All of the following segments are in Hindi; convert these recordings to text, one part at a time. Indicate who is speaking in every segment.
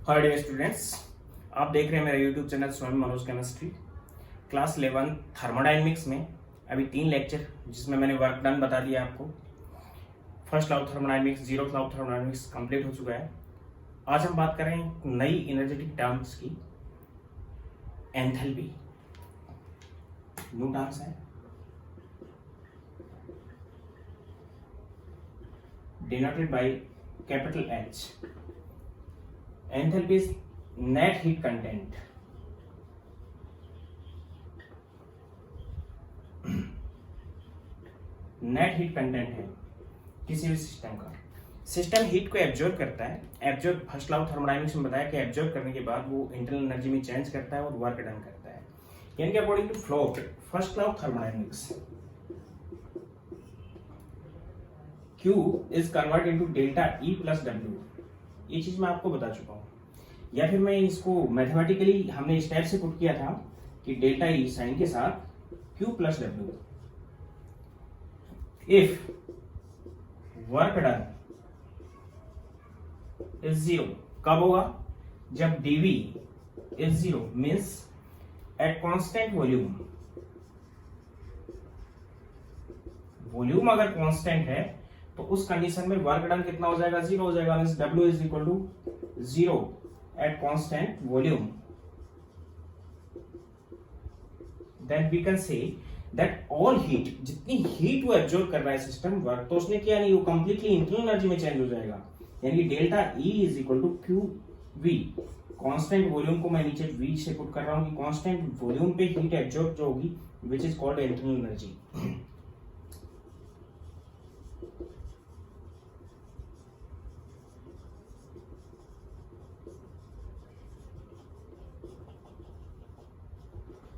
Speaker 1: हाय डियर स्टूडेंट्स, आप देख रहे हैं मेरा यूट्यूब चैनल स्वयं मनोज केमिस्ट्री। क्लास 11 थर्मोडायनेमिक्स में अभी 3 लेक्चर जिसमें मैंने वर्क डन बता दिया आपको। First law of thermodynamics, zero law of thermodynamics complete हो चुका है। आज हम बात करें नई एनर्जेटिक टर्म्स की, एंथैल्पी। न्यू टर्म्स है, denoted by capital H। Enthalpy is net heat content. Net heat content है किसी भी सिस्टम का। सिस्टम हीट को एब्जॉर्ब करता है। Absorb first law of thermodynamics में बताया कि एब्जॉर्ब करने के बाद वो इंटरनल एनर्जी में चेंज करता है और वर्क डन करता है। यानी कि according to flow first law of thermodynamics, Q is convert into delta E plus W। ये चीज मैं आपको बता चुका हूँ, या फिर मैं इसको मैथमेटिकली हमने स्टेप से पुट किया था कि डेल्टा E साइन के साथ Q plus W। If work done is zero, कब होगा? जब dV is zero, means eight constant volume. Volume अगर कांस्टेंट है तो उस कंडीशन में वर्क डन कितना हो जाएगा? जीरो हो जाएगा। Means W is equal to zero at constant volume. Then we can say that all heat, जितनी हीट वो एब्जॉर्ब कर रहा है सिस्टम, वर्क तो उसने किया नहीं, वो कंप्लीटली इंटरनल एनर्जी में चेंज हो जाएगा। यानी कि delta E is equal to Q V. Constant volume को मैं नीचे V से पुट कर रहा हूं कि कांस्टेंट वॉल्यूम पे हीट एब्जॉर्ब जो होगी, विच is called internal energy.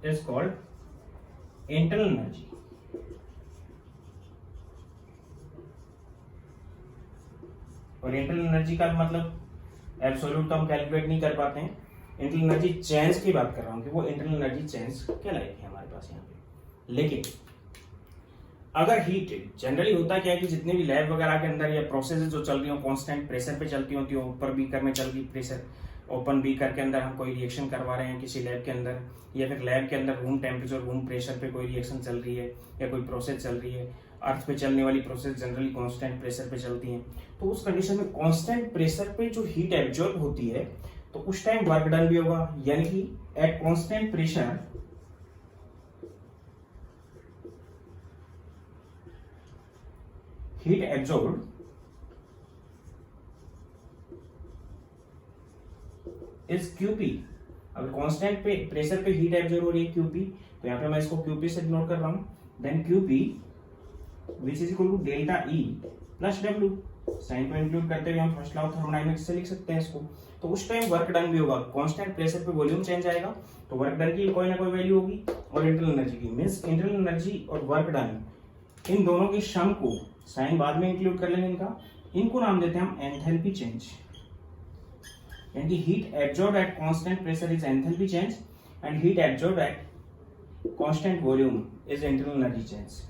Speaker 1: is called internal energy। और इंटरनल एनर्जी का मतलब एब्सोल्यूट तो हम कैलकुलेट नहीं कर पाते हैं। इंटरनल एनर्जी चेंज की बात कर रहा हूं कि वो इंटरनल एनर्जी चेंज कहलाएगी हमारे पास यहाँ पे। लेकिन अगर हीट जनरली होता क्या है कि जितने भी लैब वगैरह के अंदर या प्रोसेस जो चल रही हो कांस्टेंट प्रेशर पे चलती होती हो, ऊपर बीकर में चल रही प्रेशर, ओपन बीकर के अंदर हम कोई रिएक्शन करवा रहे हैं किसी लैब के अंदर, या फिर लैब के अंदर रूम टेम्परेचर रूम प्रेशर पे कोई रिएक्शन चल रही है या कोई प्रोसेस चल रही है। अर्थ पे चलने वाली प्रोसेस जनरली कांस्टेंट प्रेशर पे चलती हैं। तो उस कंडीशन में कांस्टेंट प्रेशर पे जो हीट एब्जॉर्ब होती है तो उस टाइम वर्क डन भी होगा। यानी कि at constant pressure heat absorb is QP। अगर कांस्टेंट पे प्रेशर पे हीट एब्जॉर्ब हो रही है QP, तो यहाँ पे मैं इसको QP से डिनोट कर रहा हूं। Then QP which is equal to delta E plus W। Sign को इंक्लूड करते हुए हम फर्स्ट लॉ ऑफ थर्मोडायनेमिक्स से लिख सकते हैं इसको। तो उस टाइम वर्क डन भी होगा। कांस्टेंट प्रेशर पे वॉल्यूम चेंज आएगा तो वर्क डन की कोई ना कोई वैल्यू होगी, और इंटरनल एनर्जी की, मींस इंटरनल एनर्जी और वर्क डन, इन दोनों की सम को, साइन बाद में इंक्लूड कर लेंगे इनको नाम देते हैं हम एंथैल्पी चेंज। यानी heat absorb at constant pressure is enthalpy change and heat absorb eight constant volume is internal energy change.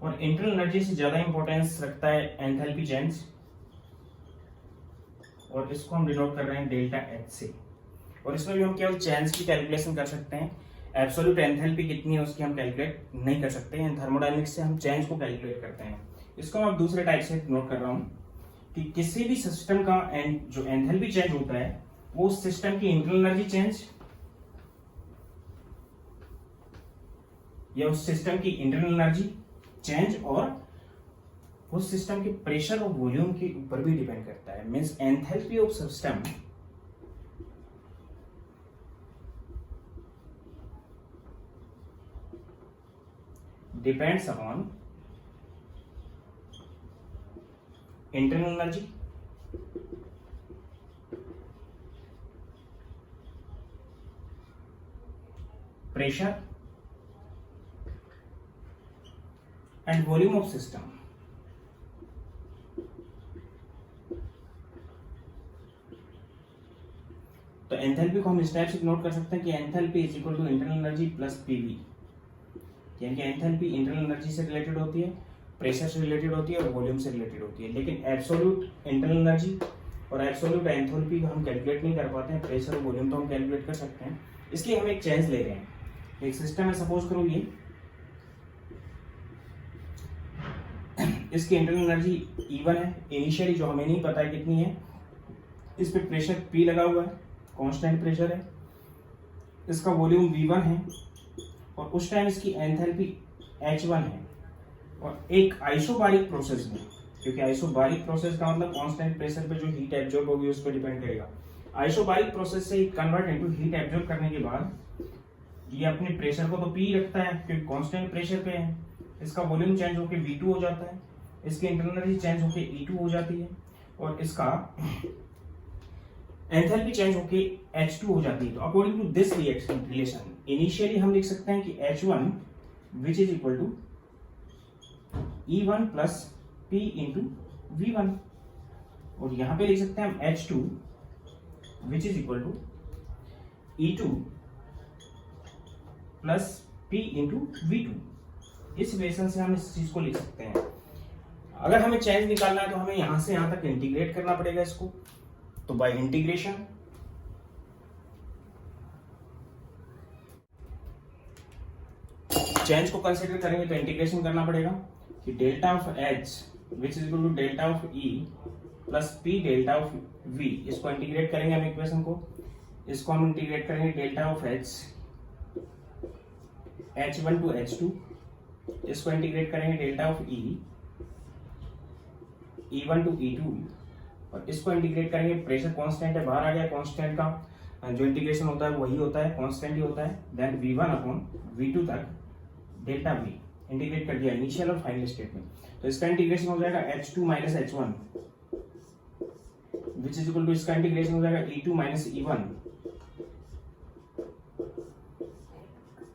Speaker 1: और इंटरनल एनर्जी से ज्यादा इंपॉर्टेंस रखता है एंथैल्पी चेंज, और इसको हम डिनोट कर रहे हैं डेल्टा H से। और इसमें भी हम केवल चेंज की कैलकुलेशन कर सकते हैं। एब्सोल्यूट एंथैल्पी कितनी है उसकी हम कैलकुलेट नहीं कर सकते हैं। थर्मोडायनेमिक्स से हम चेंज को कैलकुलेट करते हैं। इसको मैं दूसरे टाइप से नोट कर रहा हूं कि किसी भी सिस्टम का जो एंथैल्पी चेंज होता है वो उस सिस्टम की इंटरनल एनर्जी चेंज या उस सिस्टम की इंटरनल एनर्जी चेंज और उस सिस्टम के प्रेशर और वॉल्यूम के ऊपर भी डिपेंड करता है। Means enthalpy of system depends upon internal energy, pressure and volume of system. तो एंथैल्पी को हम इस टाइप से नोट कर सकते हैं कि enthalpy is equal to internal energy plus PV, यानी कि एंथैल्पी इंटरनल एनर्जी से रिलेटेड होती है, प्रेशर से रिलेटेड होती है और वॉल्यूम से रिलेटेड होती है। लेकिन एब्सोल्यूट इंटरनल एनर्जी और एब्सोल्यूट एंथैल्पी को हम कैलकुलेट नहीं कर पाते हैं, प्रेशर और वॉल्यूम तो हम कैलकुलेट कर सकते हैं। इसलिए हम एक चेंज ले रहे हैं। एक सिस्टम है, सपोज करो ये, इसकी इंटरनल एनर्जी E1 है इनिशियली, जो हमें नहीं पता है कितनी है। इस पे प्रेशर P लगा हुआ है, कांस्टेंट प्रेशर है। इसका वॉल्यूम V1 है और उस टाइम इसकी एंथैल्पी H1 है। और एक आइसोबारिक प्रोसेस में, क्योंकि आइसोबारिक प्रोसेस का मतलब कांस्टेंट प्रेशर पे जो हीट एब्जॉर्ब होगी उस पर डिपेंड करेगा। आइसोबारिक प्रोसेस से कन्वर्ट इनटू हीट एब्जॉर्ब करने के बाद ये अपने प्रेशर को तो P रखता है क्योंकि कांस्टेंट प्रेशर पे है। इसका वॉल्यूम चेंज होकर V2 हो जाता है, इसकी इंटरनल एनर्जी चेंज होकर E2 हो जाती है और इसका एंथैल्पी चेंज होके H2 हो जाती है। तो according to this relation initially हम लिख सकते हैं कि H1 which is equal to E1 plus P into V1, और यहां पे लिख सकते हैं हम H2 which is equal to E2 plus P into V2। इस रिलेशन से हम इस चीज को लिख सकते हैं। अगर हमें चेंज निकालना है तो हमें यहां से यहां तक इंटीग्रेट करना पड़ेगा इसको। तो बाय इंटीग्रेशन चेंज को कंसीडर करेंगे तो इंटीग्रेशन करना पड़ेगा कि delta of H which is equal to delta of E plus P delta of V। इसको इंटीग्रेट करेंगे हम इक्वेशन को, इसको हम इंटीग्रेट करेंगे delta of H H1 to H2, इसको इंटीग्रेट करेंगे delta of E E1 to E2, और इसको इंटीग्रेट करेंगे, प्रेशर कांस्टेंट है, बाहर आ गया, कांस्टेंट का जो इंटीग्रेशन होता है वही होता है, कांस्टेंट ही होता है। देन V1 अपॉन V2 तक डेल्टा V इंटीग्रेट कर दिया इनिशियल और फाइनल स्टेट में। तो इसका इंटीग्रेशन हो जाएगा H2 minus H1 which is equal to, इसका इंटीग्रेशन हो जाएगा E2 minus E1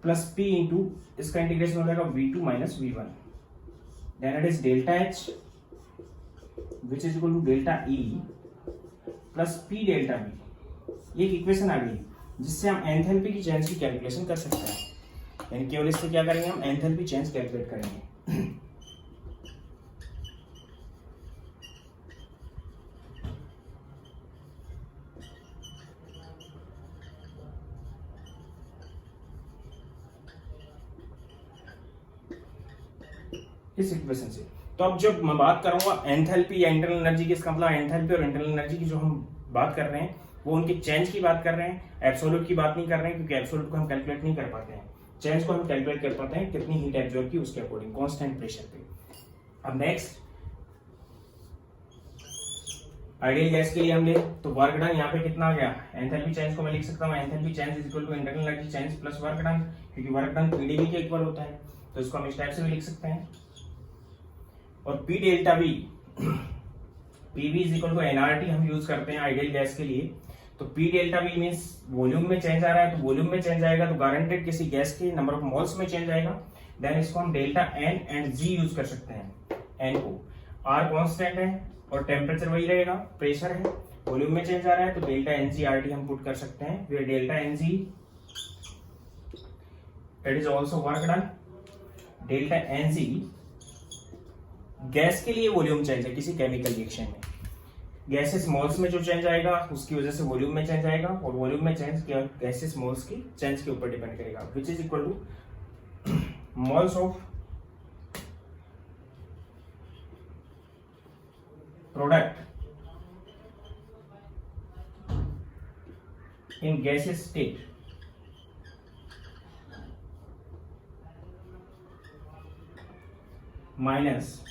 Speaker 1: plus P into, इसका इंटीग्रेशन हो जाएगा V2 minus V1। Then it is delta H which is equal to delta E plus P delta V। ये एक इक्वेशन आ गई जिससे हम एंथैल्पी की चेंज की कैलकुलेशन कर सकते हैं। यानी केवल इससे क्या करेंगे, हम एंथैल्पी चेंज कैलकुलेट करेंगे। इस इक्वेशन से। तो अब जब मैं बात करूंगा एंथैल्पी या इंटरनल एनर्जी की, इसका मतलब एंथैल्पी और इंटरनल एनर्जी की जो हम बात कर रहे हैं वो उनकी चेंज की बात कर रहे हैं, एब्सोल्यूट की बात नहीं कर रहे हैं, क्योंकि एब्सोल्यूट को हम कैलकुलेट नहीं कर पाते हैं। चेंज को हम कैलकुलेट कर पाते हैं कितनी हीट एब्जॉर्ब की उसके अकॉर्डिंग कांस्टेंट प्रेशर पे। अब नेक्स्ट आइडियल गैस के लिए हम ले तो वर्क डन यहाँ पे कितना आ गया, एंथैल्पी चेंज को मैं लिख सकता हूँ enthalpy change is equal to internal energy change plus work done, क्योंकि वर्क डन पीडीवी के इक्वल होता है। तो इसको हम इस टाइप से भी लिख सकते हैं। और P delta V, PV is equal to NRT हम यूज करते हैं आइडियल गैस के लिए। तो P delta V means volume में चेंज आ रहा है, तो वॉल्यूम में चेंज आएगा तो गारंटेड किसी गैस के नंबर ऑफ मोल्स में चेंज आएगा। देन इसको हम delta N and G use कर सकते हैं। एन को आर कांस्टेंट है और टेम्परेचर वही रहेगा, प्रेशर है, वॉल्यूम में चेंज आ रहा है तो delta N G R T हम पुट कर सकते हैं। फिर delta N G it is also work done. Delta N G gas के लिए वॉल्यूम चेंज है किसी केमिकल रिएक्शन में, गैसेस मोल्स में जो चेंज आएगा उसकी वजह से वॉल्यूम में चेंज आएगा, और वॉल्यूम में चेंज क्या गैसेस मोल्स की चेंज के ऊपर डिपेंड करेगा, which is equal to moles of product in gases state minus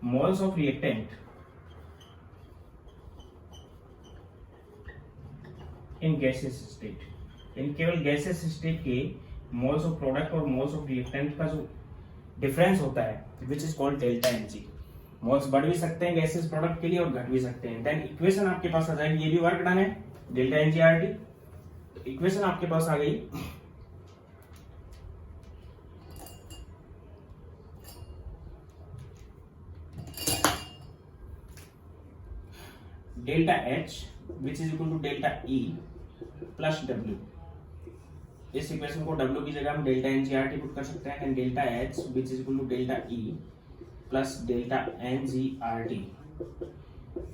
Speaker 1: moles of reactant in gases state. इन केवल गैसेस स्टेट के मोल्स ऑफ प्रोडक्ट और मोल्स ऑफ रिएक्टेंट का जो डिफरेंस होता है which is called delta N. Moles बढ़ भी सकते हैं गैसेस प्रोडक्ट के लिए और घट भी सकते हैं। देन इक्वेशन आपके पास आ जाएगी, ये भी वर्क डन है delta NG R T. Equation आपके पास आ गई delta H which is equal to delta E plus W, इस इक्वेशन को डब्ल्यू की जगह हम delta N G R T put कर सकते हैं, and delta H which is equal to delta E plus delta N G R T.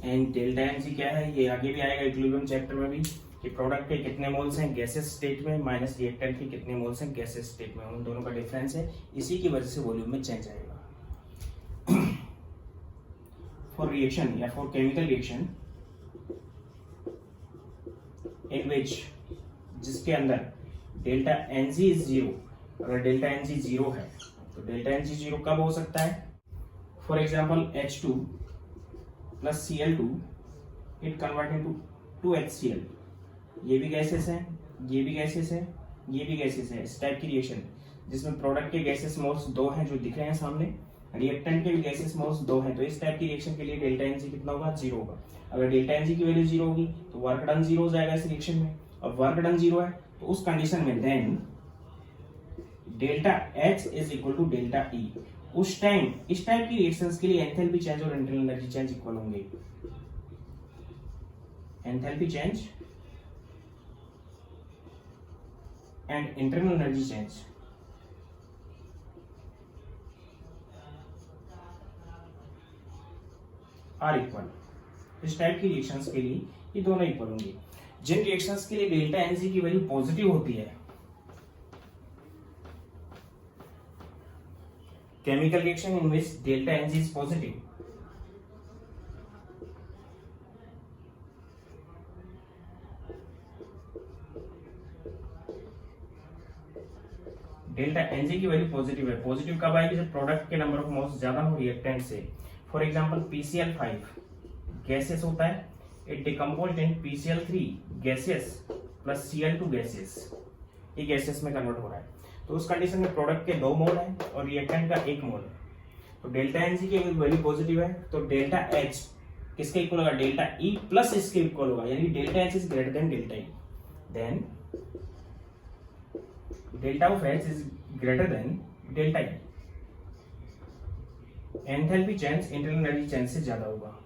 Speaker 1: And delta N G क्या है, ये आगे भी आएगा इक्विलिब्रियम चैप्टर में भी, कि प्रोडक्ट के कितने मोल्स हैं गैसेस स्टेट में माइनस रिएक्टेंट के कितने मोल्स हैं गैसेस स्टेट में, उन दोनों का डिफरेंस है, इसी की वजह से वॉल्यूम में चेंज आएगा। फॉर रिएक्शन या for chemical reaction in which, जिसके अंदर delta N G is zero, अगर डेल्टा एन जी जीरो है तो डेल्टा एन जी जीरो कब हो सकता है, for example H2 plus Cl2 it convert into 2HCl, ये भी गैसेस है, ये भी गैसेस है, ये भी गैसेस है। इस टाइप की रिएक्शन जिसमें प्रोडक्ट के गैसेस मोल्स 2 हैं जो दिख रहे हैं सामने, रिएक्टेंट के भी गैसेस मोल्स 2 हैं, तो इस टाइप की रिएक्शन के लिए डेल्टा एन जी कितना होगा, जीरो होगा। अगर डेल्टा एन जी की वैल्यू जीरो होगी तो वर्क डन जीरो हो जाएगा इस रिएक्शन में, और वर्क डन जीरो है तो उस कंडीशन में then delta H is equal to delta E. उस टाइम इस टाइप की रिएक्शंस के लिए एंथैल्पी चेंज और इंटरनल एनर्जी चेंज इक्वल होंगे। Enthalpy change and internal energy change are equal. इस टाइप की रिएक्शंस के लिए ये दोनों इक्वल होंगे। जिन रिएक्शंस के लिए डेल्टा एनजी की वैल्यू पॉजिटिव होती है, chemical reaction in which delta NG is positive, delta NG की वैल्यू पॉजिटिव है। पॉजिटिव कब आएगी, जब प्रोडक्ट के नंबर ऑफ मोल्स ज्यादा हो रिएक्टेंट से। फॉर एग्जांपल PCl5 गैसेस होता है, it decomposed in PCl3 gases plus Cl2 gases, ये गैसेस में कन्वर्ट हो रहा है। तो उस कंडीशन में प्रोडक्ट के 2 मोल है और रिएक्टेंट का 1 मोल है, तो डेल्टा एनजी की वैल्यू पॉजिटिव है, तो डेल्टा एच किसके इक्वल होगा, डेल्टा ई प्लस इसके इक्वल होगा, यानी delta H is greater than delta E, then delta of H is greater than delta E. Enthalpy change internal energy change से ज्यादा होगा।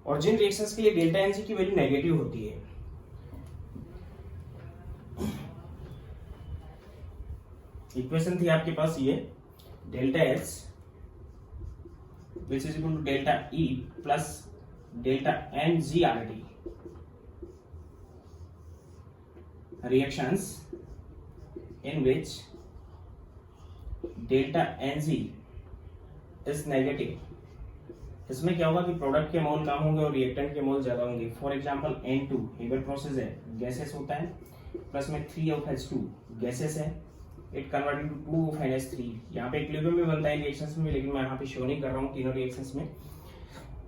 Speaker 1: और जिन रिएक्शंस के लिए डेल्टा एनजी की वैल्यू नेगेटिव होती है, इक्वेशन थी आपके पास ये, delta H which is equal to delta E plus delta N G R T, reactions in which delta N G is negative. इसमें क्या होगा कि प्रोडक्ट के मोल कम होंगे और रिएक्टेंट के मोल ज्यादा होंगे। For example N2 Haber process है, गैसेस होता है, प्लस में 3 of H2 गैसेस है, it convert into 2 of NH3। यहाँ पे इक्विलिब्रियम में बनता है रिएक्शंस में, लेकिन मैं यहाँ पे शो नहीं कर रहा हूँ तीनों रिएक्शंस में।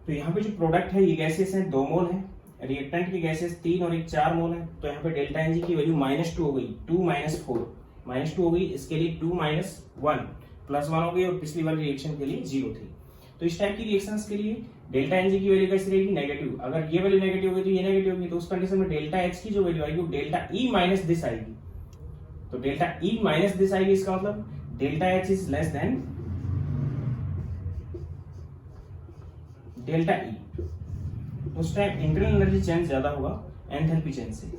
Speaker 1: तो यहाँ पे जो प्रोडक्ट है ये गैसेस है 2 मोल है, रिएक्टेंट की गैसेस 3 और 1 4 मोल है, तो यहाँ पे डेल्टा एनजी की वैल्यू -2 हो गई, 2 - 4 -2 हो गई, इसके लिए 2 - 1 +1 हो गई, और पिछली वाली रिएक्शन के लिए 0 थी। तो इस टाइप की रिएक्शंस के लिए डेल्टा एनजी की वैल्यू कैसी रहेगी, नेगेटिव। अगर ये वैल्यू नेगेटिव होगी तो ये नेगेटिव होगी, तो उस कंडीशन में डेल्टा एच की जो वैल्यू आएगी वो डेल्टा ई माइनस दिस आएगी। तो डेल्टा ई माइनस दिस आएगी, इसका मतलब delta H is less than delta E. उस टाइम इंटरनल एनर्जी चेंज ज्यादा होगा एंथैल्पी चेंज से।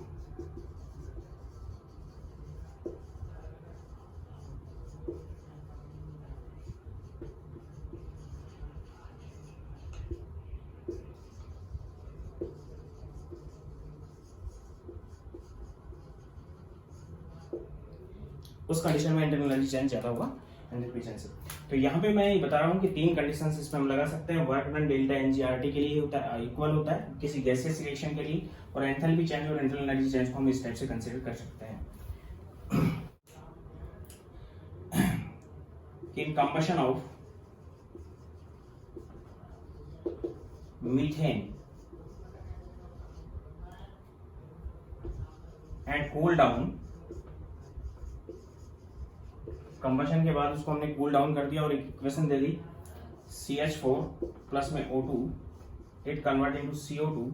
Speaker 1: उस कंडीशन में इंटरनल एनर्जी चेंज ज्यादा होगा एंथैल्पी चेंज से। तो यहाँ पे मैं ये बता रहा हूँ कि 3 कंडीशंस इसमें हम लगा सकते हैं। वर्क डन डेल्टा एनजीआरटी के लिए होता है इक्वल होता है किसी गैसियस रिएक्शन के लिए, और एंथैल्पी चेंज और इंटरनल एनर्जी चेंज को हम इस टाइप से कंसीडर कर सकते हैं कि in combustion of methane and cool down, combustion के बाद उसको हमने कूल डाउन कर दिया और एक इक्वेशन दे दी CH4 प्लस में O2 it convert into CO2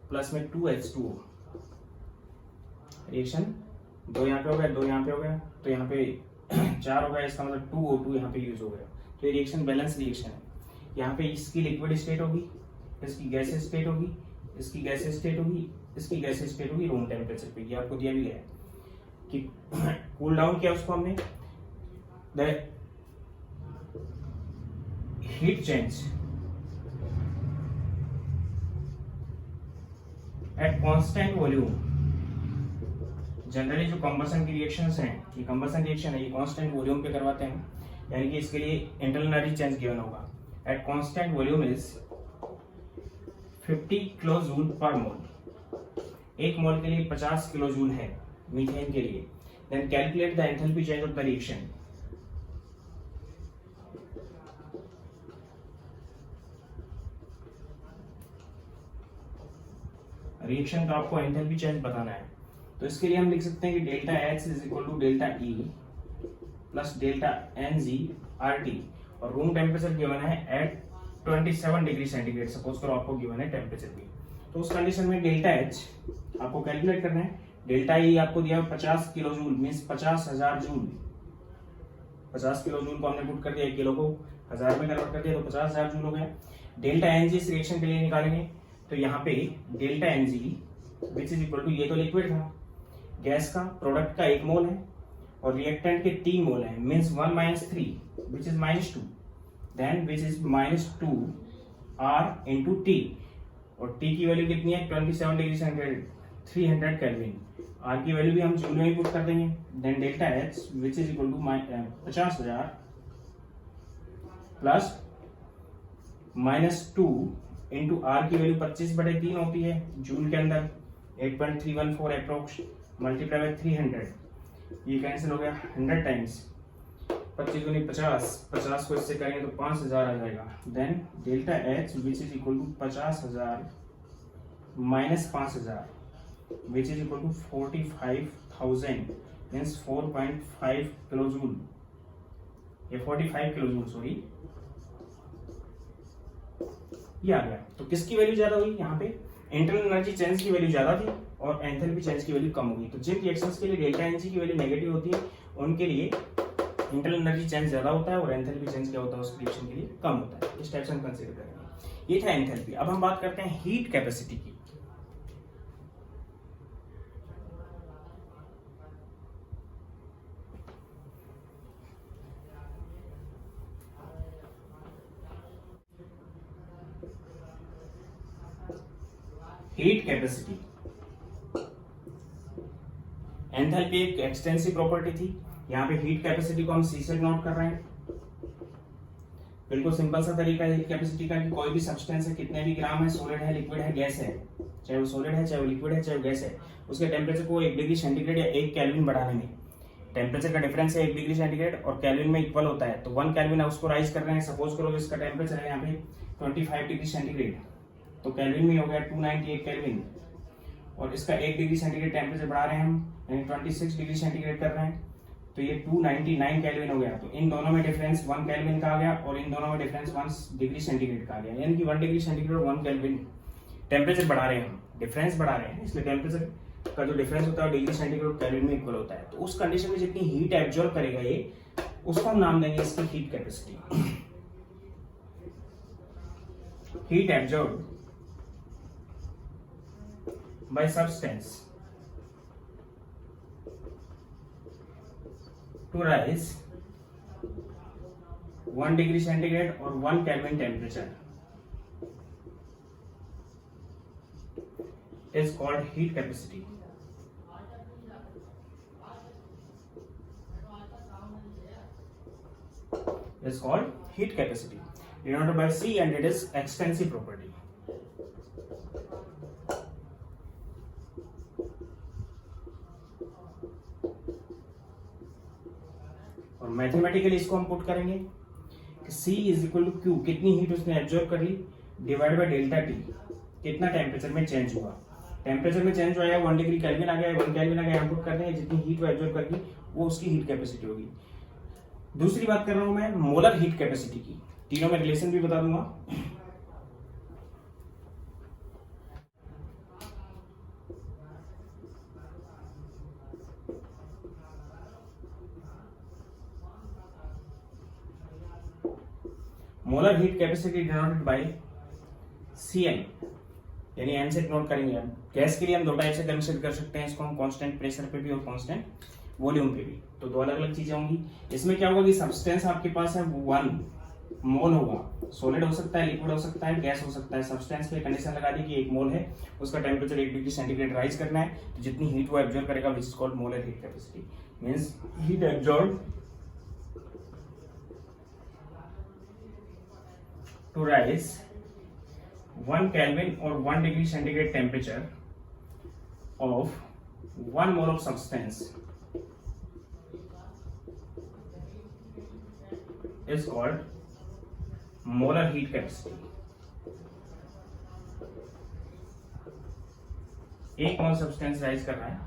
Speaker 1: plus में 2H2O। रिएक्शन 2 यहाँ पे हो गया, 2 यहाँ पे हो गया, तो यहाँ पे 4 हो गया, इसका मतलब 2O2 यहाँ पे यूज हो गया। तो ये रिएक्शन बैलेंस रिएक्शन है। यहाँ पे इसकी लिक्विड स्टेट होगी, इसकी गैस स्टेट होगी, इसकी गैस स्टेट होगी, इसकी गैस स्टेट होगी रूम टेम्परेचर पे। ये आपको दिया भी गया है कि कूल डाउन किया उसको हमने। The heat change at constant volume. Generally जो कंबशन की रिएक्शंस हैं, ये कंबशन रिएक्शन है, ये कांस्टेंट वॉल्यूम पे करवाते हैं, यानी कि इसके लिए इंटरनल एनर्जी चेंज गिवन होगा। At constant volume is 50 kilojoule per mole. एक मोल के लिए 50 किलो जूल है मीथेन के लिए। Then calculate the enthalpy change of the reaction. Reaction का आपको एंथैल्पी चेंज बताना है, तो इसके लिए हम लिख सकते हैं कि delta H is equal to delta E plus delta NG RT, और रूम टेम्परेचर गिवन है एट 27 डिग्री सेंटीग्रेड। सपोज करो आपको गिवन है टेम्परेचर भी, तो उस कंडीशन में डेल्टा H आपको कैलकुलेट करना है। डेल्टा E आपको दिया 50 kilo joule, means 50,000 joule. 50 kilo joule को हमने पुट कर दिया, किलो को 1000 में कन्वर्ट कर दिया, तो 50,000 जूल हो गया। डेल्टा NG इस रिएक्शन के लिए निकालेंगे, तो यहाँ पे delta NG which is equal to, ये तो लिक्विड था, गैस का प्रोडक्ट का 1 मोल है और रिएक्टेंट के 3 मोल है, means 1 minus 3 which is -2, then which is -2 R into T, और T की वैल्यू कितनी है 27 डिग्री सेंटीग्रेड 300 केल्विन। R की वैल्यू भी हम जूल में ही पुट कर देंगे। Then delta H which is equal to 50,000 plus -2 into R की वैल्यू 25/3 होती है जूल के अंदर, 8.314 अप्रोक्स, मल्टीप्लाई बाय 300, ये कैंसिल हो गया 100 टाइम्स, 25 गुनी 50, 50 को इससे करेंगे तो 5000 आ जाएगा। Then delta H which is equal to 50,000 minus 5000 which is equal to 45,000, means 4.5 kilo joule, ये 45 किलो जूल सॉरी, ये आ गया। तो किसकी वैल्यू ज्यादा हुई यहाँ पे, इंटरनल एनर्जी चेंज की वैल्यू ज्यादा थी और एंथैल्पी चेंज की वैल्यू कम होगी। तो जिन रिएक्शंस के लिए डेल्टा एनजी की वैल्यू नेगेटिव होती है उनके लिए इंटरनल एनर्जी चेंज ज्यादा होता है और एंथैल्पी चेंज क्या होता है उस रिएक्शन के लिए कम होता है। इस टाइप से हम कंसीडर करेंगे। ये था एंथैल्पी। अब हम बात करते हैं हीट कैपेसिटी की। हीट कैपेसिटी, एंथैल्पी एक एक्सटेंसिव प्रॉपर्टी थी, यहाँ पे हीट कैपेसिटी को हम C से नोट कर रहे हैं। बिल्कुल सिंपल सा तरीका है हीट कैपेसिटी का कि कोई भी सब्सटेंस है, कितने भी ग्राम है, सॉलिड है, लिक्विड है, गैस है, चाहे वो सॉलिड है, चाहे वो लिक्विड है, चाहे वो गैस है, उसके टेम्परेचर को 1 डिग्री सेंटीग्रेड या 1 केल्विन बढ़ाने में, टेम्परेचर का डिफरेंस है 1 डिग्री सेंटीग्रेड और केल्विन में इक्वल होता है, तो 1 केल्विन है उसको राइज कर रहे हैं। सपोज करो इसका टेम्परेचर है यहाँ पे 25 डिग्री सेंटीग्रेड, तो केल्विन में हो गया 298 केल्विन, और इसका 1 डिग्री सेंटीग्रेड टेम्परेचर बढ़ा रहे हैं हम, यानी 26 डिग्री सेंटीग्रेड कर रहे हैं, तो ये 299 केल्विन हो गया। तो इन दोनों में डिफरेंस 1 केल्विन का आ गया और इन दोनों में डिफरेंस 1 डिग्री सेंटीग्रेड का आ गया, यानी कि 1 डिग्री सेंटीग्रेड और 1 केल्विन टेम्परेचर बढ़ा रहे हैं हम, डिफरेंस बढ़ा रहे हैं, इसलिए टेम्परेचर का जो डिफरेंस होता है डिग्री सेंटीग्रेड और केल्विन में इक्वल होता है। तो उस कंडीशन में जितनी हीट एब्जॉर्ब करेगा ये, उसको हम नाम देंगे इसकी heat capacity. Heat absorb by substance to rise 1 degree centigrade or 1 Kelvin temperature is called heat capacity. Is called heat capacity, denoted by C, and it is extensive property. और मैथमेटिकली इसको हम पुट करेंगे कि C is equal to Q, कितनी हीट उसने एब्जॉर्ब कर ली, डिवाइड बाय डेल्टा T, कितना टेम्परेचर में चेंज हुआ। टेम्परेचर में चेंज हुआ 1 डिग्री केल्विन आ गया, 1 केल्विन आ गया, हम पुट कर देंगे जितनी हीट वो एब्जॉर्ब करगी वो उसकी हीट कैपेसिटी होगी। दूसरी बात कर रहा हूं मैं मोलर हीट कैपेसिटी की, तीनों में रिलेशन भी बता दूंगा। Molar heat capacity denoted by Cm, यानी n से डिनोट करेंगे। गैस के लिए हम दो टाइप से कंसिडर कर सकते हैं इसको, हम कांस्टेंट प्रेशर पे भी और कांस्टेंट वॉल्यूम पे भी। तो दो अलग अलग चीजें होंगी। इसमें क्या होगा कि सब्सटेंस आपके पास है 1 मोल होगा, सॉलिड हो सकता है, लिक्विड हो सकता है, गैस हो सकता है। सब्सटेंस पे कंडीशन लगा दी कि 1 मोल है, उसका टेम्परेचर 1 डिग्री सेंटीग्रेड राइज करना है, तो जितनी हीट वो एब्जॉर्ब करेगा which is called molar heat capacity, means heat absorb to rise 1 Kelvin or 1 degree centigrade temperature of 1 mole of substance is called molar heat capacity. 1 mole substance rise कर रहा है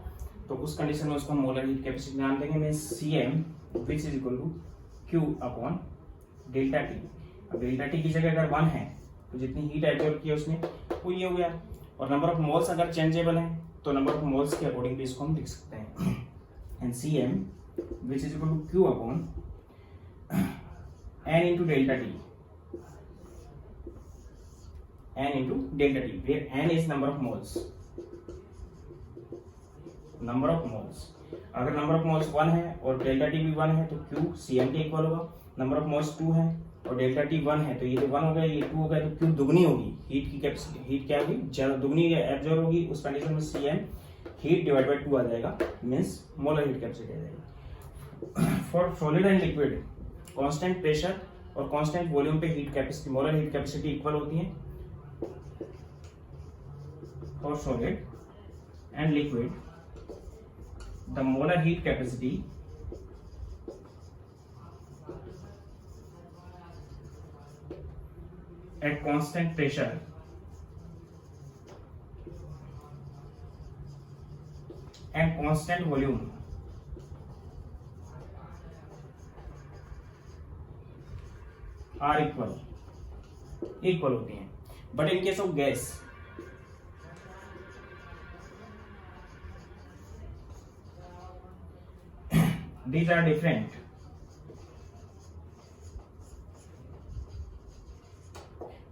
Speaker 1: तो उस कंडीशन में उसको मोलर हीट कैपेसिटी नाम देंगे, means Cm which is equal to Q upon delta T. अब डेल्टा टी की जगह अगर 1 है तो जितनी हीट एब्जॉर्ब की है उसने वो ये हो गया, और नंबर ऑफ मोल्स अगर चेंजेबल है तो नंबर ऑफ मोल्स के अकॉर्डिंग भी इसको हम लिख सकते हैं। And Cm which is equal to Q upon n into delta T, n into delta T, where n is number of moles, number of moles। अगर नंबर ऑफ मोल्स 1 है और डेल्टा टी भी 1 है तो Q Cm के इक्वल होगा। नंबर ऑफ मोल्स 2 है और डेल्टा टी 1 है तो ये तो 1 हो गया, ये 2 हो गया, तो Q दुगनी होगी, हीट की कैपेसिटी, हीट क्या होगी, ज्यादा दुगनी एब्जॉर्ब होगी। उस कंडीशन में Cm हीट डिवाइड बाय 2 आ जाएगा, मींस मोलर हीट कैपेसिटी आ जाएगी। For solid and liquid constant pressure और कांस्टेंट वॉल्यूम पे heat capacity, molar heat capacity equal होती है। For solid and liquid the molar heat capacity at constant pressure and constant volume are equal होती हैं। But in case of gas, these are different।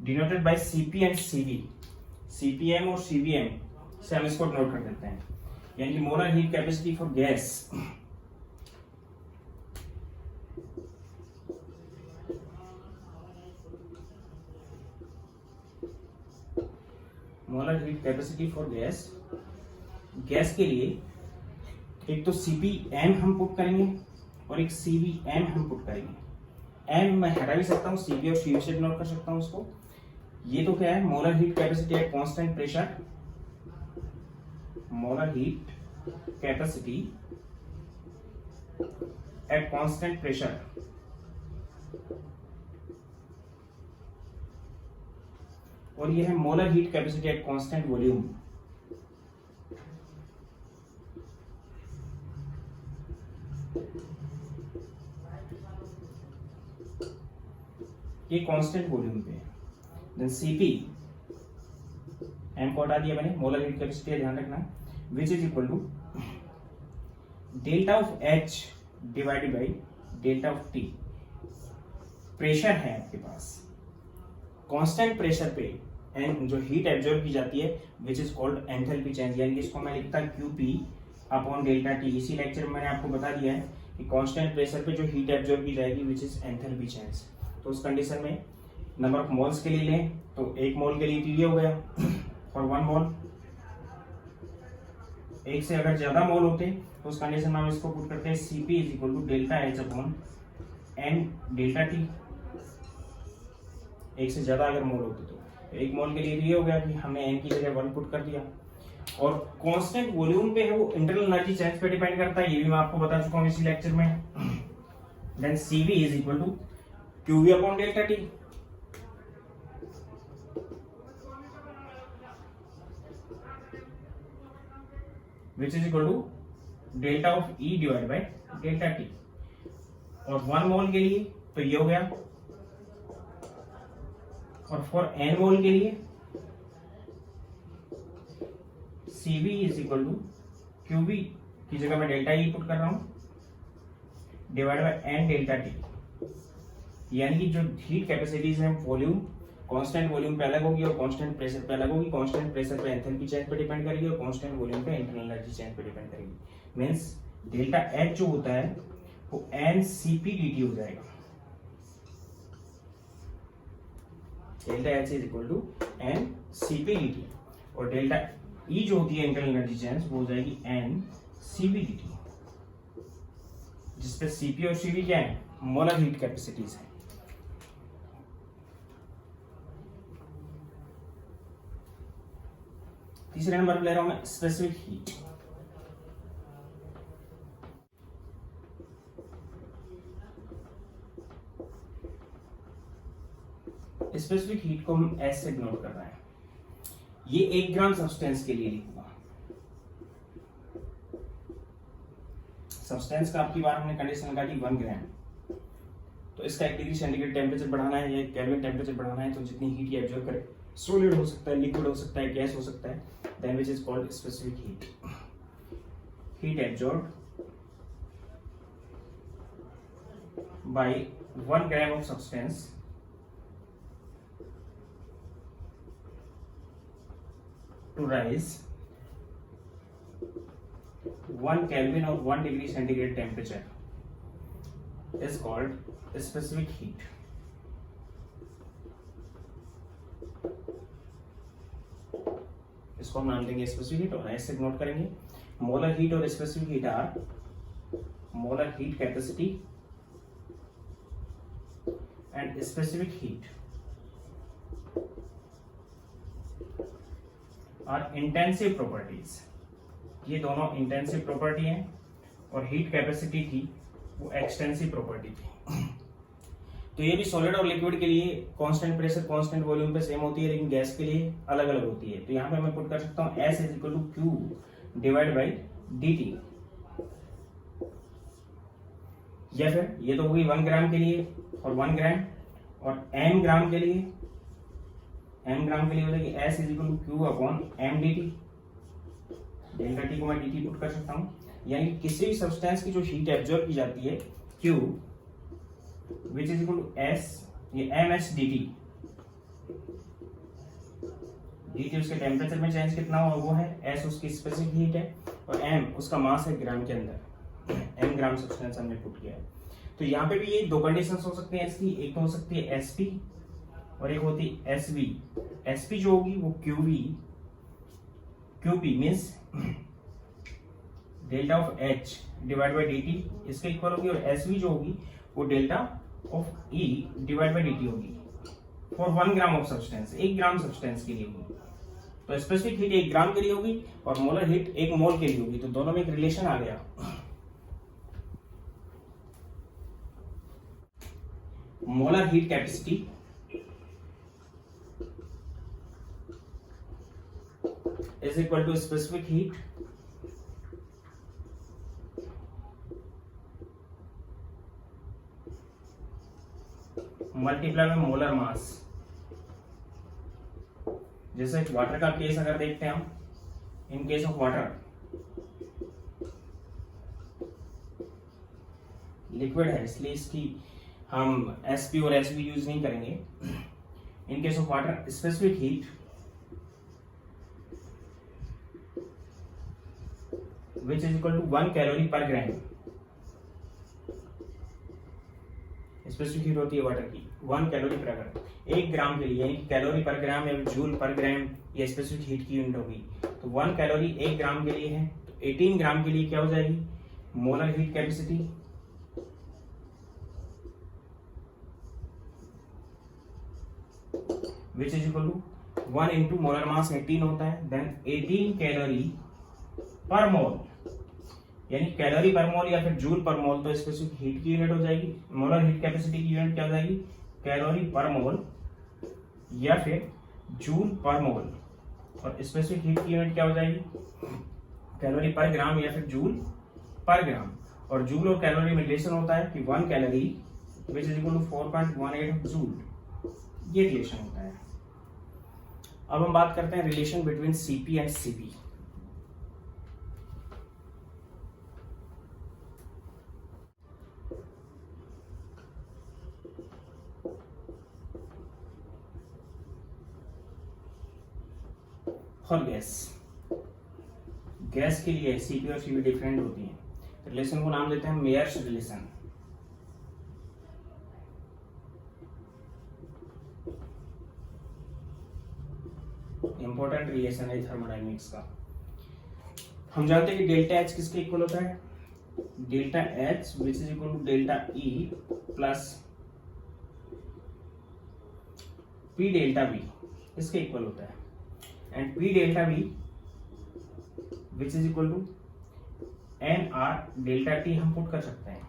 Speaker 1: Denoted by Cp and Cv, Cpm और Cvm से हम इसको नोट कर देते हैं, यानी कि molar heat capacity for gas molar heat capacity for gas, gas के लिए एक तो Cpm हम पुट करेंगे और एक Cvm हम पुट करेंगे। m मैं हटा भी सकता हूँ, Cv और Cv से डिनोट कर सकता हूँ उसको। ये तो क्या है, molar heat capacity at constant pressure, molar heat capacity at constant pressure और ये है molar heat capacity at constant volume. ये कांस्टेंट वॉल्यूम पे। देन Cp, m को हटा दिया मैंने, मोलर हीट कैपेसिटी ध्यान रखना, which is equal to delta of H divided by delta of T। Pressure है आपके पास, कांस्टेंट प्रेशर पे एंड जो हीट एब्जॉर्ब की जाती है which is called enthalpy change, यानी इसको मैं लिखता QP अपॉन डेल्टा T। इसी लेक्चर में मैंने आपको बता दिया है कि कांस्टेंट प्रेशर पे जो हीट एब्जॉर्ब की जाएगी विच इज एंथैल्पी चेंज। तो उस कंडीशन में नंबर ऑफ मोल्स के लिए लें तो 1 मोल के लिए TD हो गया फॉर 1 मोल। एक से अगर ज्यादा मोल होते तो उस कंडीशन में हम इसको पुट करते हैं Cp is equal to delta H upon n delta T। एक से ज्यादा अगर मोल होते तो 1 मोल के लिए ये हो गया कि हमने n की जगह 1 पुट कर दिया। और कांस्टेंट वॉल्यूम पे है वो इंटरनल एनर्जी चेंज पे डिपेंड करता है, ये भी मैं आपको बता चुका हूँ इसी लेक्चर में। Then Cv is equal to QV upon delta T। which is equal to delta of E divide by delta T। और 1 मोल के लिए तो ये हो गया, और फॉर n मोल के लिए Cv is equal to QV की जगह मैं डेल्टा E पुट कर रहा हूं divide by n delta T। यानी कि जो हीट कैपेसिटीज है वॉल्यूम कांस्टेंट वॉल्यूम पे अलग होगी और कांस्टेंट प्रेशर पे अलग होगी। कांस्टेंट प्रेशर पे एंथैल्पी चेंज पे डिपेंड करेगी और कांस्टेंट वॉल्यूम पे इंटरनल एनर्जी चेंज पे डिपेंड करेगी। मींस डेल्टा एच जो होता है वो एन सीपी डीटी हो जाएगा। Delta H is equal to N CP DT और डेल्टा ई जो होती है इंटरनल एनर्जी चेंज वो हो जाएगी एन सीबी डीटी, जिसपे सीपी और सीबी क्या है? मोलर हीट कैपेसिटीज है। तीसरे नंबर पर ले रहा हूं मैं स्पेसिफिक हीट। स्पेसिफिक हीट को हम एस से डिनोट कर रहे हैं। ये 1 ग्राम सब्सटेंस के लिए लिखूंगा। सब्सटेंस का आपकी बार हमने कंडीशन लगा दी 1 ग्राम, तो इसका 1 डिग्री सेंटीग्रेड टेम्परेचर बढ़ाना है या केल्विन टेम्परेचर बढ़ाना है, तो जितनी हीट ये एब्जॉर्ब करे, सॉलिड हो सकता है, लिक्विड हो सकता है, गैस हो सकता है, then which is called specific heat. Heat absorbed by 1 gram of substance to rise 1 Kelvin or 1 degree centigrade temperature is called specific heat. इसको हम नाम देंगे स्पेसिफिक हीट और ऐसे नोट करेंगे। मोलर हीट और specific heat are molar heat capacity and specific heat are intensive properties. ये दोनों इंटेंसिव प्रॉपर्टी है और हीट कैपेसिटी थी वो एक्सटेंसिव प्रॉपर्टी थी। तो ये भी सॉलिड और लिक्विड के लिए कांस्टेंट प्रेशर कांस्टेंट वॉल्यूम पे सेम होती है, लेकिन गैस के लिए अलग अलग होती है। तो यहाँ पे मैं पुट कर सकता हूँ S is equal to Q divide by dt, या फिर ये तो होगी 1 ग्राम के लिए और 1 ग्राम, और m ग्राम के लिए m ग्राम के लिए हो जाएगी S is equal to Q upon m dt। Delta T को मैं dt पुट कर सकता हूँ। यानी किसी भी सब्सटेंस की जो हीट एब्जॉर्ब की जाती है Q which is equal to S, ये mh dt। dt उसके टेम्परेचर में चेंज कितना हुआ वो है, S उसकी स्पेसिफिक हीट है और m उसका मास है ग्राम के अंदर। m ग्राम सब्सटेंस हमने पुट किया है। तो यहाँ पे भी ये 2 कंडीशंस हो सकती है इसकी, एक तो हो सकती है SP और एक होती है SV। SP जो होगी वो QP means delta of H divide by dt इसके इक्वल होगी, और SV जो होगी वो delta of E divide by dt होगी for 1 gram of substance, 1 gram substance के लिए होगी। तो स्पेसिफिक हीट 1 ग्राम के लिए होगी और मोलर हीट 1 मोल के लिए होगी। तो दोनों में एक रिलेशन आ गया। Molar heat capacity is equal to specific heat multiply में मोलर मास। जैसे वाटर का केस अगर देखते हैं हम, in case of water liquid है इसलिए इसकी हम SP और SV यूज नहीं करेंगे। In case of water specific heat which is equal to 1 calorie पर ग्राम। स्पेसिफिक हीट होती है वाटर की 1 कैलोरी पर ग्राम, 1 ग्राम के लिए, यानी कैलोरी पर ग्राम या जूल पर ग्राम ये स्पेसिफिक हीट की यूनिट होगी। तो 1 कैलोरी 1 ग्राम के लिए है, तो 18 ग्राम के लिए क्या हो जाएगी molar heat capacity. which is equal to 1 into molar mass 18 होता है, देन 18 कैलोरी पर मोल, यानी कैलोरी पर मोल या फिर जूल पर मोल। तो स्पेसिफिक हीट की यूनिट हो जाएगी, मोलर हीट कैपेसिटी की यूनिट क्या हो जाएगी कैलोरी पर मोल या फिर जूल पर मोल, और स्पेसिफिक हीट की यूनिट क्या हो जाएगी कैलोरी पर ग्राम या फिर जूल पर ग्राम। और जूल और कैलोरी में रिलेशन होता है कि 1 calorie which is equal to 4.18 joule, ये रिलेशन होता है। अब हम बात करते हैं relation between CP and CV. For gas, gas के लिए सीपी और सीवी डिफरेंट होती है। रिलेशन को नाम देते हैं मेयर्स रिलेशन। इंपॉर्टेंट रिलेशन है थर्मोडायनेमिक्स का। हम जानते हैं कि डेल्टा एच किसके इक्वल होता है, delta H which is equal to delta E plus P delta V, इसके इक्वल होता है। And P delta V which is equal to N R delta T हम पुट कर सकते हैं।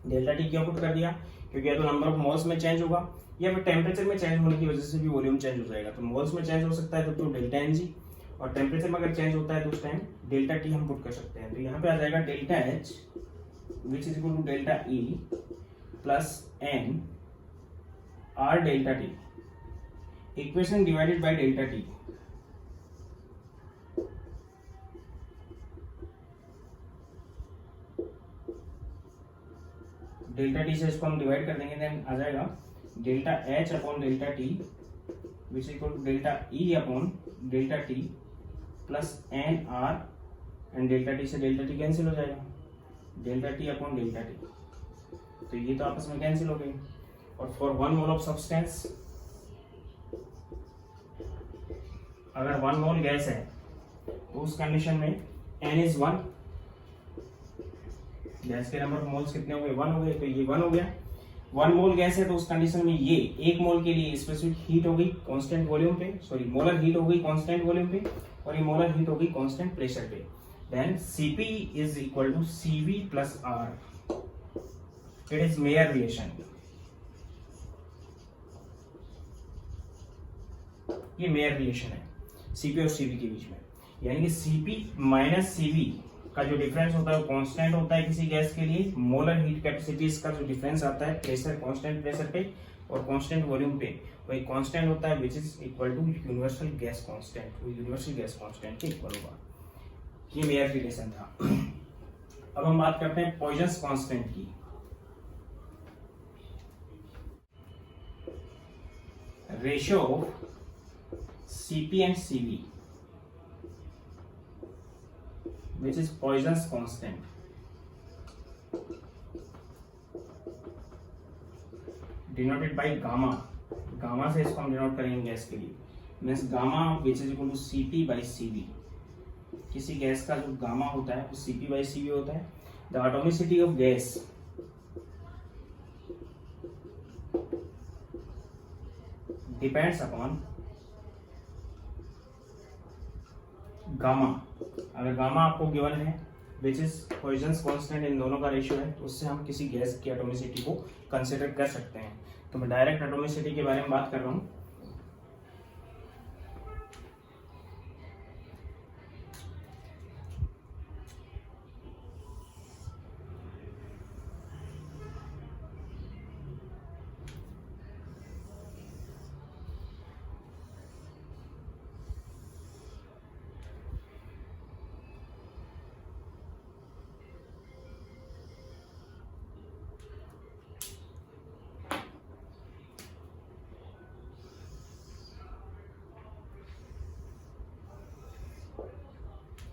Speaker 1: डेल्टा टी क्यों पुट कर दिया, क्योंकि या तो नंबर ऑफ मोल्स में चेंज होगा या फिर टेम्परेचर में चेंज होने की वजह से भी वॉल्यूम चेंज हो जाएगा। तो मोल्स में चेंज हो सकता है तो डेल्टा एन जी, और टेम्परेचर में अगर चेंज होता है तो उस टाइम डेल्टा टी हम पुट कर सकते हैं। तो यहाँ पे आ जाएगा delta H which is equal to delta E plus N R delta T, equation divided by delta T. Delta T से इसको हम डिवाइड कर देंगे, देन आ जाएगा delta H upon delta T which equal to delta E upon delta T plus N R, and delta T से डेल्टा टी कैंसिल हो जाएगा, delta T upon delta T. तो ये तो आपस में कैंसिल हो गई। और फॉर 1 मोल ऑफ सब्सटेंस, अगर 1 मोल गैस है तो उस कंडीशन में n इज 1, गैस के नंबर ऑफ मोल्स कितने हो गए, 1 हो गए, तो ये 1 हो गया। 1 मोल गैस है तो उस कंडीशन में ये 1 मोल के लिए स्पेसिफिक हीट हो गई कांस्टेंट वॉल्यूम पे, सॉरी मोलर हीट हो गई कांस्टेंट वॉल्यूम पे, और ये मोलर हीट हो गई कांस्टेंट प्रेशर पे। Then Cp is equal to Cv plus R, it is Mayer relation. ये मेयर रिलेशन है Cp और Cv के बीच में, यानी कि Cp माइनस Cv का जो डिफरेंस होता है वो कांस्टेंट होता है किसी गैस के लिए। मोलर हीट कैपेसिटीज का जो डिफरेंस आता है प्रेशर, कांस्टेंट प्रेशर पे और कांस्टेंट वॉल्यूम पे, वही कांस्टेंट होता है which is equal to universal gas constant, वो यूनिवर्सल गैस कांस्टेंट के इक्वल होगा। ये मेयर रिलेशन था। अब हम बात करते हैं पॉइजन्स कांस्टेंट की। Ratio of Cp and Cv which is Poisson's constant, denoted by gamma। Gamma से इसको हम डिनोट करेंगे गैस के लिए, means gamma which is equal to Cp by Cv। किसी गैस का जो गामा होता है वो Cp by Cv होता है। The atomicity of gas depends upon gamma. अगर गामा आपको गिवन है विच इज पॉइजन्स कांस्टेंट, इन दोनों का रेशियो है, तो उससे हम किसी गैस की एटॉमिसिटी को कंसीडर कर सकते हैं। तो मैं डायरेक्ट एटॉमिसिटी के बारे में बात कर रहा हूँ।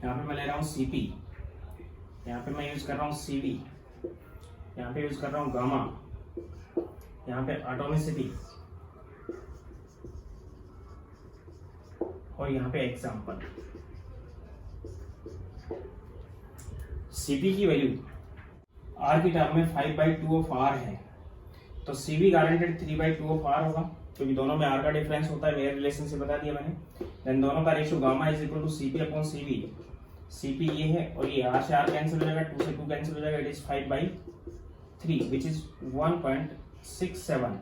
Speaker 1: यहाँ पे मैं ले रहा हूँ Cp, यहाँ पे मैं यूज कर रहा हूँ Cv, यहाँ पे यूज कर रहा हूँ गामा, यहाँ पे एटॉमिसिटी, और यहाँ पे एग्जाम्पल। Cp की वैल्यू R की टर्म में 5/2 ऑफ R है, तो Cv गारंटेड 3/2 ऑफ R होगा, क्योंकि दोनों में R का डिफरेंस होता है, मेयर रिलेशन से बता दिया मैंने। देन दोनों का ratio gamma is equal to Cp upon Cv। Cp ये है और ये R से R कैंसिल हो जाएगा, 2 से 2 कैंसिल हो जाएगा, इट इज 5/3 विच इज 1.67।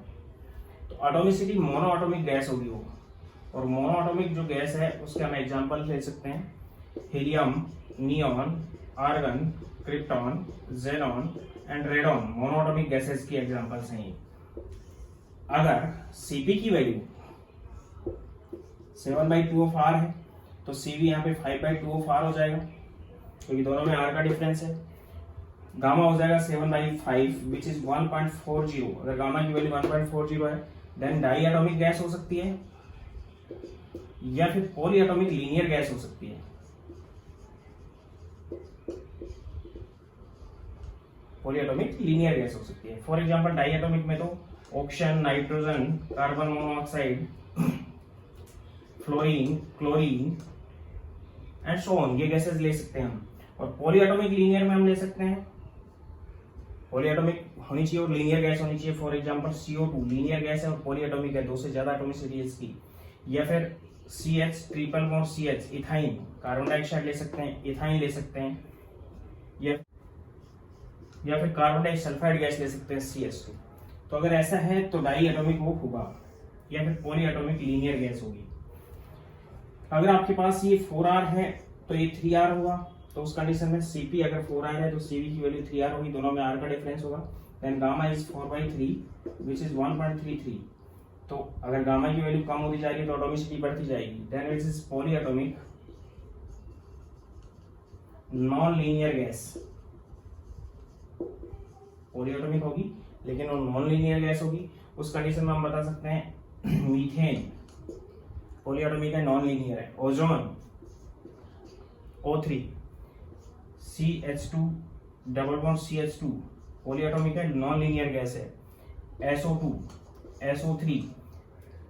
Speaker 1: तो एटॉमिसिटी मोनो एटॉमिक गैस होगी वो, और मोनो एटॉमिक जो गैस है उसके हम एग्जांपल ले सकते हैं helium, neon, argon, krypton, xenon and radon. Mono atomic gases की एग्जांपल्स हैं ये। अगर Cp की वैल्यू 7/2 ऑफ R है तो Cv यहाँ पे 5/2 ऑफ R हो जाएगा, क्योंकि दोनों में R का डिफरेंस है। गामा हो जाएगा 7/5 विच इज 1.40। अगर गामा की वैल्यू 1.40 है देन डाई एटॉमिक गैस हो सकती है, या फिर पॉलीएटॉमिक लीनियर गैस हो सकती है। पॉलीएटॉमिक लीनियर गैस हो सकती है। फॉर एग्जांपल डाइएटॉमिक में तो oxygen, nitrogen, carbon monoxide, fluorine, chlorine and so on, ये गैसेस ले सकते हैं हम। और पॉलीएटॉमिक लीनियर में हम ले सकते हैं, पॉलीएटॉमिक होनी चाहिए और लीनियर गैस होनी चाहिए। For example CO2 linear gas है और पॉलीएटॉमिक है, 2 से ज्यादा एटॉमिसिटी है इसकी। या फिर CH triple bond CH ethyne, carbon dioxide ले सकते हैं, इथाइन ले सकते हैं, या फिर कार्बन डाइसल्फाइड गैस ले सकते हैं CH2। तो अगर ऐसा है तो डाई एटॉमिक वो होगा या फिर पॉलीएटॉमिक लीनियर गैस होगी। अगर आपके पास ये 4R है तो ये 3R होगा। तो उस कंडीशन में Cp अगर 4R है तो Cv की वैल्यू 3R होगी, दोनों में R का डिफरेंस होगा। Then gamma is 4/3 which is 1.33। तो अगर गामा की वैल्यू कम होती जा रही है तो एटॉमिसिटी बढ़ती जाएगी। Then it is polyatomic non linear gas, polyatomic होगी लेकिन वो नॉन लीनियर गैस होगी। उस कंडीशन में हम बता सकते हैं मीथेन पॉलीएटॉमिक है, नॉन लीनियर है। Ozone O3, CH2 double bond CH2 polyatomic है, नॉन लीनियर गैस है। SO2, SO3,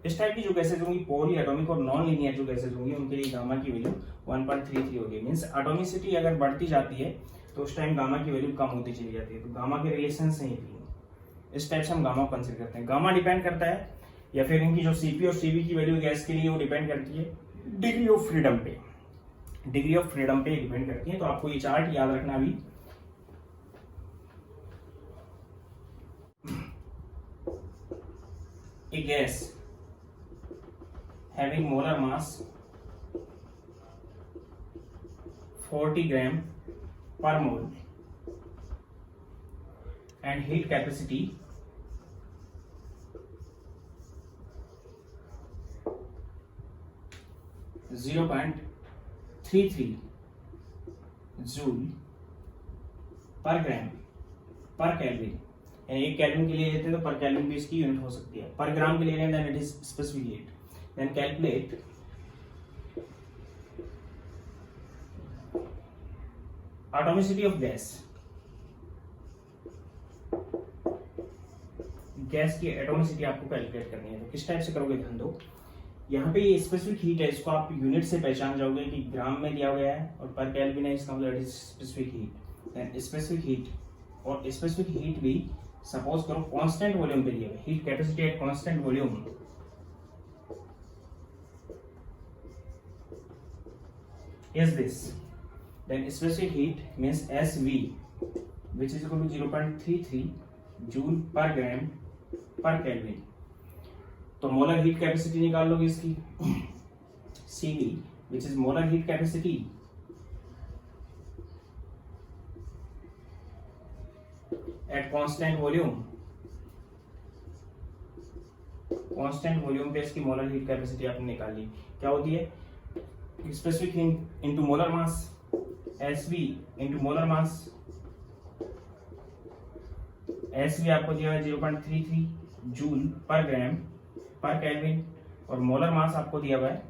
Speaker 1: इस टाइप की जो गैसेज होंगी पॉलीएटॉमिक और नॉन लीनियर जो गैसेज होंगी उनके लिए गामा की वैल्यू 1.33 होगी। मींस एटॉमिसिटी अगर बढ़ती जाती है तो उस टाइम गामा की वैल्यू कम होती चली जाती है। तो गामा के रिलेशन से ही इस टाइप से हम गामा को कंसीडर करते हैं। गामा डिपेंड करता है या फिर इनकी जो Cp और Cv की वैल्यू गैस के लिए वो डिपेंड करती है डिग्री ऑफ फ्रीडम पे, डिग्री ऑफ फ्रीडम पे डिपेंड करती है। तो आपको ये चार्ट याद रखना भी। A gas having molar mass 40 gram per mole and heat capacity 0.33 joule per gram पर केल्विन। एक केल्विन के लिए लेते हैं तो पर केल्विन भी इसकी यूनिट हो सकती है। पर ग्राम के लिए लेते हैं then it is specific heat. Then calculate atomicity of gas, gas की एटॉमिसिटी आपको कैलकुलेट करनी है। तो किस टाइप से करोगे ध्यान दो। यहाँ पे ये स्पेसिफिक हीट है, इसको आप यूनिट से पहचान जाओगे कि ग्राम में दिया गया है और पर केल्विन है, इसका मतलब specific heat. Then specific heat, और स्पेसिफिक हीट भी सपोज करो कांस्टेंट वॉल्यूम पे दिया हुआ है, heat capacity at constant volume is this, then specific heat means SV which is equal to 0.33 joule per gram per Kelvin। तो मोलर हीट कैपेसिटी निकाल लोगे इसकी CV which is molar heat capacity at constant volume, constant volume पे इसकी मोलर हीट कैपेसिटी आपने निकाल ली। क्या होती है specific heat into molar mass, SV into molar mass. SV आपको दिया है 0.33 जूल पर ग्राम पर केल्विन और मोलर मास आपको दिया हुआ है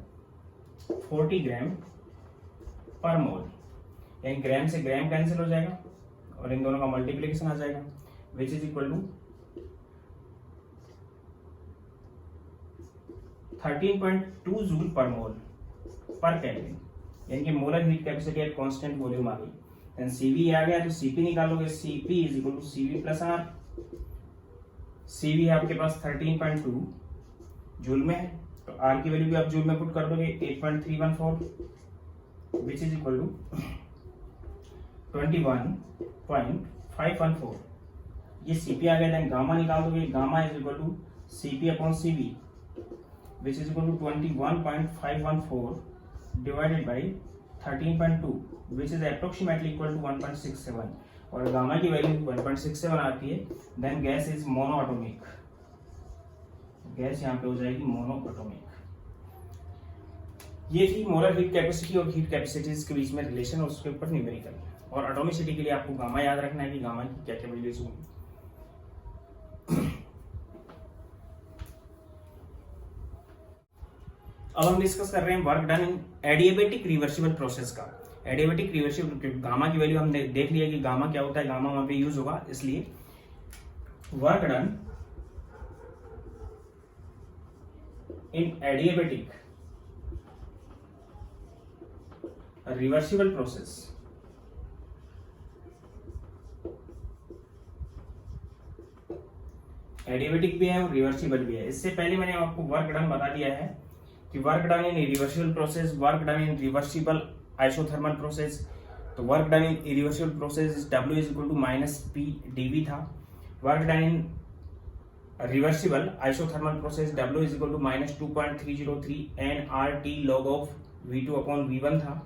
Speaker 1: 40 ग्राम पर मोल। यानी ग्राम से ग्राम कैंसिल हो जाएगा और इन दोनों का मल्टीप्लिकेशन आ जाएगा which is equal to 13.2 joule per mole per kelvin. यानी कि molar heat capacity at constant volume आ गई। देन Cv आ गया तो Cp निकालोगे, Cp is equal to Cv plus R। Cv है आपके पास 13.2 जूल में है तो R की वैल्यू भी आप जूल में पुट कर दोगे 8.314 विच इज इक्वल टू 21.514। ये Cp आ गया। देन गामा निकाल दोगे, gamma is equal to Cp upon Cv which is equal to 21.514 divided by 13.2 which is approximately equal to 1.67 और गामा की वैल्यू 1.67 आती है। Then gas is monoatomic, gas यहाँ पे हो जाएगी मोनोएटॉमिक। ये थी मोलर हीट कैपेसिटी और हीट कैपेसिटीज के बीच में रिलेशन और उसके ऊपर न्यूमेरिकल। और एटॉमिसिटी के लिए आपको गामा याद रखना है कि गामा की क्या क्या वैल्यूज होंगी। अब हम डिस्कस कर रहे हैं वर्क डन इन एडियाबेटिक रिवर्सिबल प्रोसेस का। एडियाबेटिक रिवर्सिबल, गामा की वैल्यू हम देख लिया कि गामा क्या होता है, गामा वहां पे यूज होगा, इसलिए वर्क डन इन एडियाबेटिक रिवर्सिबल प्रोसेस एडियाबेटिक भी है और रिवर्सिबल भी है। इससे पहले मैंने आपको वर्क डन बता दिया है कि work done in reversible process, work done in reversible isothermal process. तो work done in reversible process W is equal to minus P dV था। Work done in reversible isothermal process W is equal to minus 2.303 nRT log of V2 upon V1 था।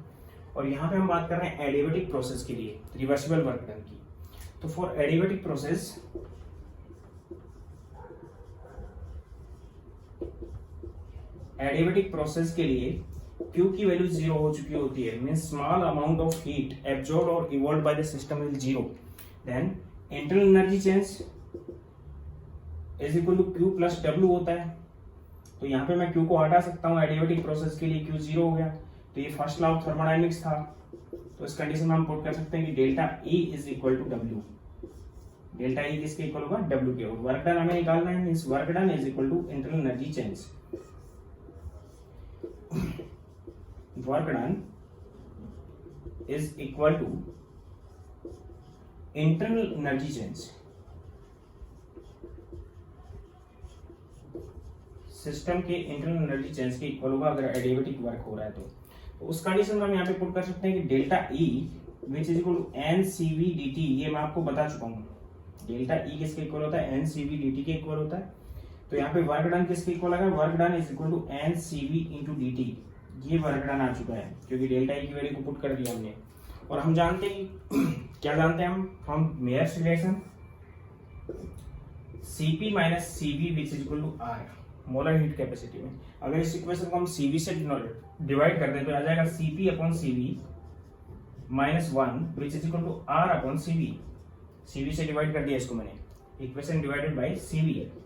Speaker 1: और यहाँ पे हम बात कर रहे हैं एडियाबेटिक प्रोसेस के लिए रिवर्सिबल वर्क डन की। तो for adiabatic process adiabatic process के लिए Q की वैल्यू 0 हो चुकी होती है, means small amount of heat absorb और evolve by the system is 0। Then internal energy change is equal to Q plus W होता है। तो यहाँ पे मैं Q को हटा सकता हूँ, एडियाबेटिक प्रोसेस के लिए Q 0 हो गया। तो ये फर्स्ट लॉ ऑफ थर्मोडायनेमिक्स था। तो इस कंडीशन में हम पुट कर सकते हैं कि delta E is equal to W। Delta E किसके इक्वल होगा, W के। और वर्क डन हमें निकालना है, means work done is equal to internal energy change. Work done is equal to internal energy change. System के इंटरनल एनर्जी चेंज के इक्वल होगा अगर एडियाबेटिक वर्क हो रहा है। तो उस कंडीशन में हम यहाँ पे पुट कर सकते हैं कि delta E which is equal to NCV dt। ये मैं आपको बता चुका हूँ, डेल्टा E किसके इक्वल होता है, NCV dt के इक्वल होता है। तो यहाँ पे वर्क डन किसके इक्वल आएगा, work done is equal to NCV into dt। ये वर्क डन आ चुका है क्योंकि डेल्टा E की वैल्यू को पुट कर दिया हमने। और हम जानते हैं क्या जानते हैं हम, from Mayer's relation Cp minus Cv which is equal to R molar heat capacity में। अगर इस इक्वेशन को हम Cv से डिवाइड कर दें तो आ जाएगा Cp upon Cv minus 1 which is equal to R upon Cv। Cv से डिवाइड कर दिया इसको मैंने, इक्वेशन डिवाइडेड बाय Cv है।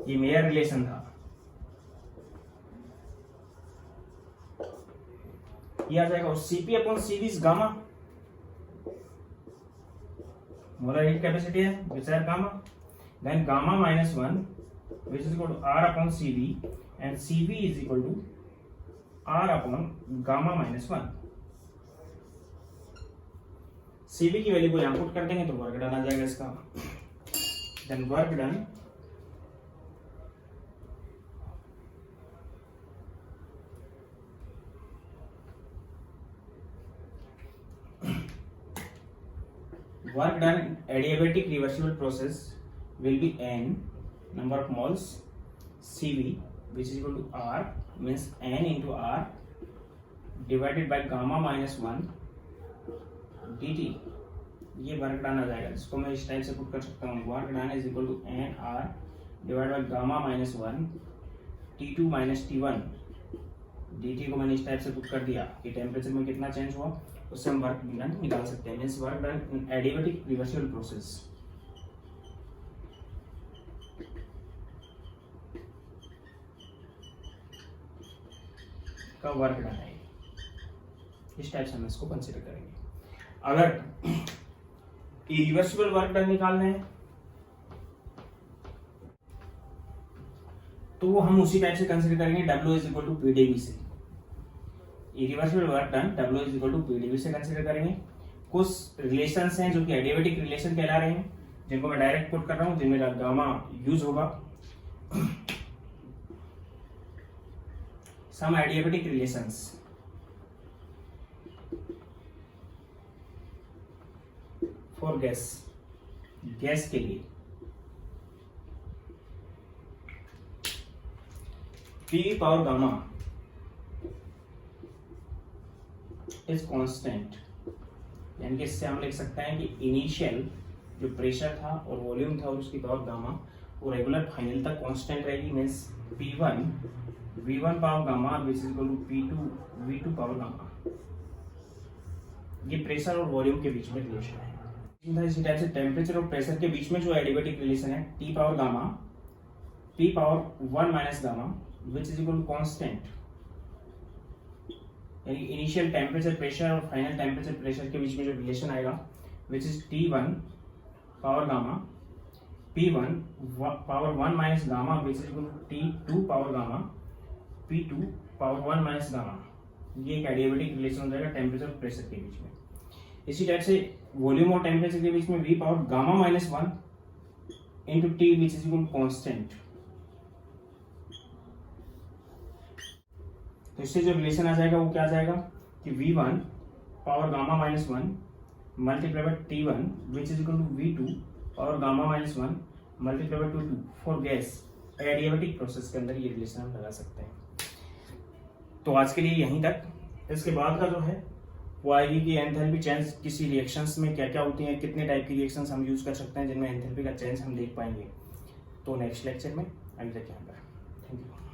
Speaker 1: ये मेयर रिलेशन था, ये आ जाएगा। और Cp upon Cv is gamma, molar heat capacity है which R gamma. Then gamma minus 1 which is equal to R upon Cv and Cv is equal to R upon gamma minus 1। Cv की वैल्यू को यहां पुट कर देंगे तो वर्क डन आ जाएगा इसका। Then work done work done in adiabatic reversible process will be n number of moles Cv which is equal to R, means n into R divided by gamma minus 1 dt। ये वर्क डन आ जाएगा, इसको मैं इस टाइप से पुट कर सकता हूँ, work done is equal to N R divide by gamma minus 1 T2 minus T1 dt को मैंने इस टाइप से पुट कर दिया कि टेम्परेचर में कितना चेंज हुआ, उससे हम वर्क डन निकाल सकते हैं। मींस वर्क डन इन एडियाबेटिक रिवर्सिबल प्रोसेस। का वर्क डन है, इस टाइप से हम इसको कंसीडर करेंगे। अगर इरिवर्सिबल वर्क डन निकालना है तो वो हम उसी टाइप से कंसीडर करेंगे, W is equal to PdV से। Irreversible work done W is equal to PdV से कंसीडर करेंगे। कुछ रिलेशंस हैं जो कि एडियाबेटिक रिलेशन कहला रहे हैं, जिनको मैं डायरेक्ट पुट कर रहा हूं, जिनमें गामा यूज होगा। Some adiabatic relations for gas, gas के लिए P power gamma is constant, यानी कि इससे हम लिख सकते हैं कि इनिशियल जो प्रेशर था और वॉल्यूम था और उसकी पावर गामा वो रेगुलर फाइनल तक कांस्टेंट रहेगी। Means P1 V1 power gamma which is equal to P2 V2 power gamma. ये प्रेशर और वॉल्यूम के बीच में रिलेशन है। इसी टाइप से टेम्परेचर और प्रेशर के बीच में जो एडिबेटिक रिलेशन है T power gamma P power 1 minus gamma which is equal to constant, यानी इनिशियल टेम्परेचर प्रेशर और फाइनल टेम्परेचर प्रेशर के बीच में जो रिलेशन आएगा which is T1 power gamma P1 power 1 minus gamma which is equal to T2 power gamma P2 power 1 minus gamma. ये एक एडियाबेटिक रिलेशन हो जाएगा टेम्परेचर और प्रेशर के बीच में। इसी टाइप से वॉल्यूम और टेम्परेचर के बीच में V power gamma minus 1 into T which is equal to constant. तो इससे जो रिलेशन आ जाएगा वो क्या आ जाएगा कि V1 power gamma minus 1 multiply by T1 which is equal to V2 power gamma minus 1 multiply by 2 for gas. Adiabatic process के अंदर ये रिलेशन हम लगा सकते हैं। तो आज के लिए यहीं तक। इसके बाद का जो है वो आएगी कि एंथैल्पी चेंज किसी रिएक्शंस में क्या क्या होती हैं, कितने टाइप की रिएक्शंस हम यूज कर सकते हैं जिनमें एंथैल्पी का चेंज हम देख पाएंगे। तो नेक्स्ट लेक्चर में अभी तक यहाँ पर थैंक यू।